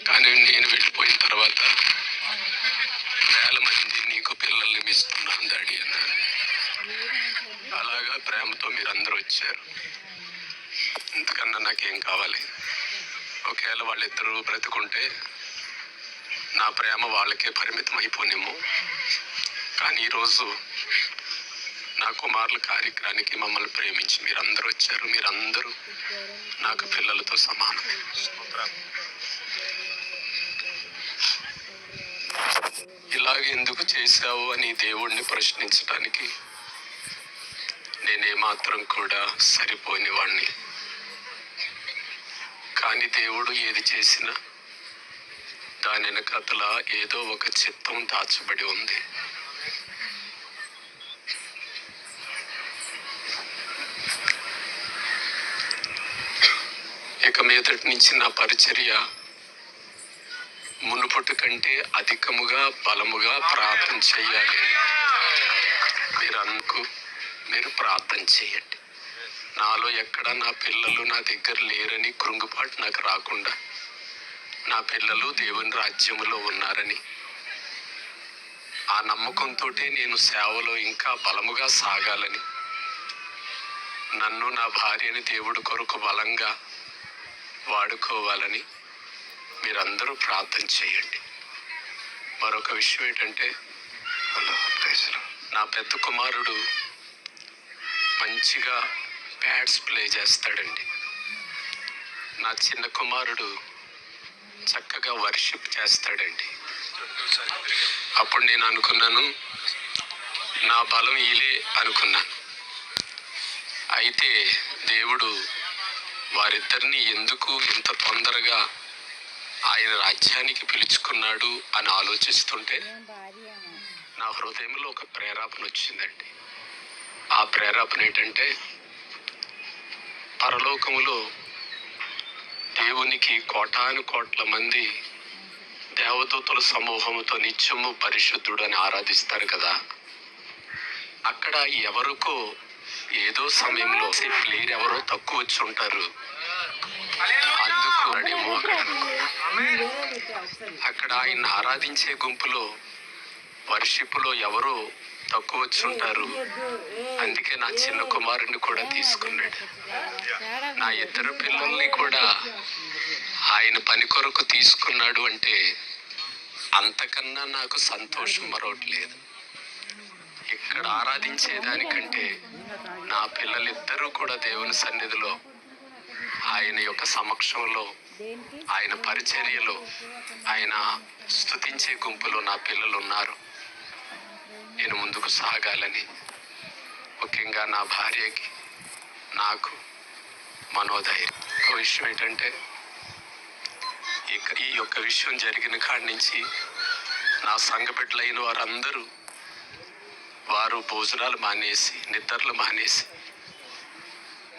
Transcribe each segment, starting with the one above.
కానీ నేను వెళ్ళిపోయిన తర్వాత వేల మంది నీకు పిల్లల్ని ఇస్తున్నాను డాడీ అన్నారు. అలాగా ప్రేమతో మీరందరూ వచ్చారు. ఇంతకన్నా నాకేం కావాలి? ఒకవేళ వాళ్ళిద్దరూ బ్రతుకుంటే నా ప్రేమ వాళ్ళకే పరిమితం అయిపోనేమో. కానీ ఈరోజు నా కుమారుల కార్యక్రమానికి మమ్మల్ని ప్రేమించి మీరందరూ వచ్చారు. మీరందరూ నాకు పిల్లలతో సమానం. ఇలాగ ఎందుకు చేశావు అని దేవుణ్ణి ప్రశ్నించడానికి నేనేమాత్రం కూడా సరిపోని వాణ్ణి. కానీ దేవుడు ఏది చేసినా దాని వెనకతల ఏదో ఒక చిత్తం దాచబడి ఉంది. ఇక మీదటి నుంచి నా పరిచర్య మునుపటి కంటే అధికముగా బలముగా ప్రార్థన చేయాలి. మీరు ప్రార్థన చేయండి. నాలో ఎక్కడ నా పిల్లలు నా దగ్గర లేరని కృంగుపాటు నాకు రాకుండా, నా పిల్లలు దేవుని రాజ్యములో ఉన్నారని ఆ నమ్మకంతో నేను సేవలో ఇంకా బలముగా సాగాలని, నన్ను నా భార్యని దేవుడి కొరకు బలంగా వాడుకోవాలని మీరందరూ ప్రార్థన చేయండి. మరొక విషయం ఏంటంటే, నా పెద్ద కుమారుడు మంచిగా ప్యాడ్స్ ప్లే చేస్తాడండి. నా చిన్న కుమారుడు చక్కగా వర్షిప్ చేస్తాడండి. అప్పుడు నేను అనుకున్నాను, నా బలం ఈలే అనుకున్నాను. అయితే దేవుడు వారిద్దరిని ఎందుకు ఇంత తొందరగా ఆయన రాజ్యానికి పిలుచుకున్నాడు అని ఆలోచిస్తుంటే నా హృదయంలో ఒక ప్రేరేపణ వచ్చిందండి. ఆ ప్రేరేపణ ఏంటంటే, పరలోకములో దేవునికి కోటాను కోట్ల మంది దేవదూతల సమూహముతో నిత్యము పరిశుద్ధుడు అని ఆరాధిస్తారు కదా. అక్కడ ఎవరికో ఏదో సమయంలో ప్లేయర్ ఎవరో తక్కువ వచ్చి ఉంటారు. అందుకు అక్కడ ఆయన ఆరాధించే గుంపులో వర్షిప్లో ఎవరో తక్కువ వచ్చి ఉంటారు. అందుకే నా చిన్న కుమారుడిని కూడా తీసుకున్నాడు. నా ఇద్దరు పిల్లల్ని కూడా ఆయన పని కొరకు తీసుకున్నాడు అంటే అంతకన్నా నాకు సంతోషం మరొకటి లేదు. ఇక్కడ ఆరాధించేదానికంటే నా పిల్లలిద్దరూ కూడా దేవుని సన్నిధిలో, ఆయన యొక్క సమక్షంలో, ఆయన పరిచర్యలో, ఆయన స్తుతించే గుంపులో నా పిల్లలు ఉన్నారు. నేను ముందుకు సాగాలని, ముఖ్యంగా నా భార్యకి నాకు మనోధైర్యం. ఒక విషయం ఏంటంటే, ఈ యొక్క విషయం జరిగిన కాడి నుంచి నా సంఘ బిడ్డలైన వారందరూ వారు భోజనాలు మానేసి, నిద్రలు మానేసి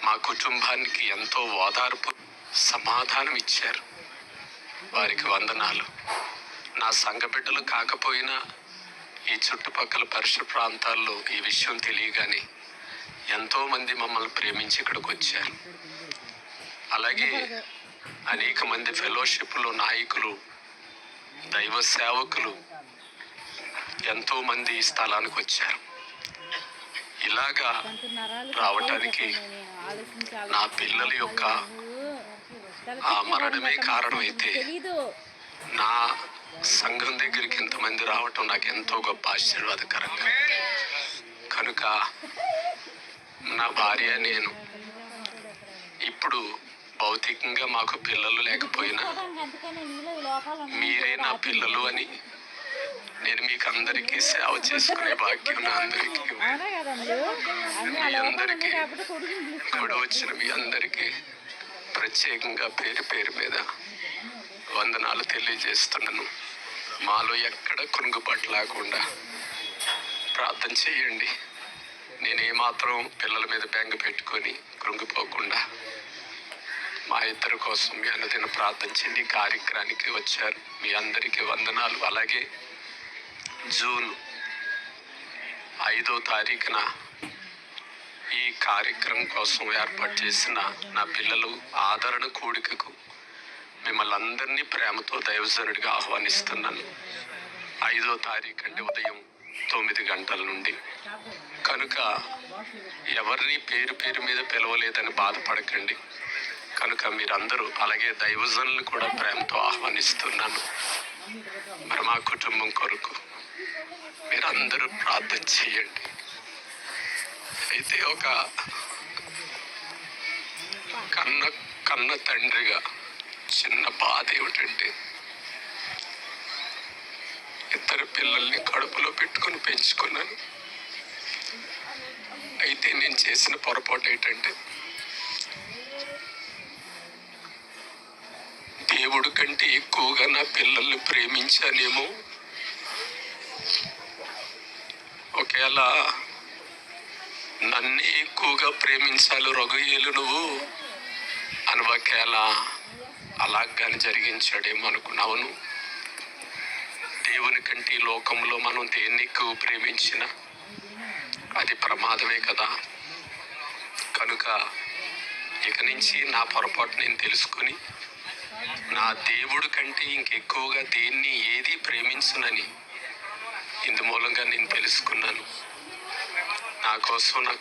మా కుటుంబానికి ఎంతో ఓదార్పు, సమాధానం ఇచ్చారు. వారికి వందనాలు. నా సంఘ బిడ్డలు కాకపోయినా ఈ చుట్టుపక్కల పరిసర ప్రాంతాల్లో ఈ విషయం తెలియగానే ఎంతోమంది మమ్మల్ని ప్రేమించి ఇక్కడికి వచ్చారు. అలాగే అనేక మంది ఫెలోషిప్లో నాయకులు, దైవ సేవకులు ఎంతోమంది ఈ స్థలానికి వచ్చారు. ఇలాగా రావటానికి నా పిల్లల యొక్క ఆ మరణమే కారణమైతే నా సంఘం దగ్గరికి ఇంతమంది రావటం నాకు ఎంతో గొప్ప ఆశీర్వాదకరంగా. కనుక నా భార్య నేను ఇప్పుడు భౌతికంగా మాకు పిల్లలు లేకపోయినా మీరే నా పిల్లలు అని నేను మీకు అందరికీ సేవ చేసుకునే భాగ్యం నా అందరికీ, మీ అందరికీ కూడా వచ్చిన మీ అందరికీ ప్రత్యేకంగా పేరు పేరు మీద వందనాలు తెలియజేస్తున్నాను. మాలో ఎక్కడ కృంగుబాటు లేకుండా ప్రార్థన చేయండి. నేనేమాత్రం పిల్లల మీద బెంగ పెట్టుకొని కృంగిపోకుండా మా ఇద్దరి కోసం మీ అనుదిన ప్రార్థన చేయండి. కార్యక్రమానికి వచ్చారు మీ అందరికీ వందనాలు. అలాగే జూన్ 5వ తారీఖున ఈ కార్యక్రమం కోసం ఏర్పాటు చేసిన నా పిల్లలు ఆదరణ కూడికకు మిమ్మల్ని అందరినీ ప్రేమతో దైవజనుడిగా ఆహ్వానిస్తున్నాను. 5వ తారీఖు అండి, ఉదయం 9 గంటల నుండి. కనుక ఎవరిని పేరు పేరు మీద పిలవలేదని బాధపడకండి. కనుక మీరందరూ, అలాగే దైవజనులను కూడా ప్రేమతో ఆహ్వానిస్తున్నాను. మరి మా కుటుంబం కొరకు మీరందరూ ప్రార్థన చేయండి. అయితే ఒక కన్న తండ్రిగా చిన్న బాధ ఏమిటంటే, ఇద్దరు పిల్లల్ని కడుపులో పెట్టుకొని పెంచుకున్నాను. అయితే నేను చేసిన పొరపాటు ఏంటంటే, దేవుడి కంటే ఎక్కువగా నా పిల్లల్ని ప్రేమించానేమో. ఒకవేళ నన్నే ఎక్కువగా ప్రేమించాలి రఘుయేలు నువ్వు అని ఒకవేళ అలాగాని జరిగించాడేమో అనుకున్నావును. దేవుని కంటే ఈ లోకంలో మనం దేన్ని ఎక్కువ ప్రేమించినా అది ప్రమాదమే కదా. కనుక ఇక నుంచి నా పొరపాటు నేను తెలుసుకుని, నా దేవుడి కంటే ఇంకెక్కువగా దేన్ని ఏది ప్రేమించునని ఇందు మూలంగా నేను తెలుసుకున్నాను. నా కోసం, నా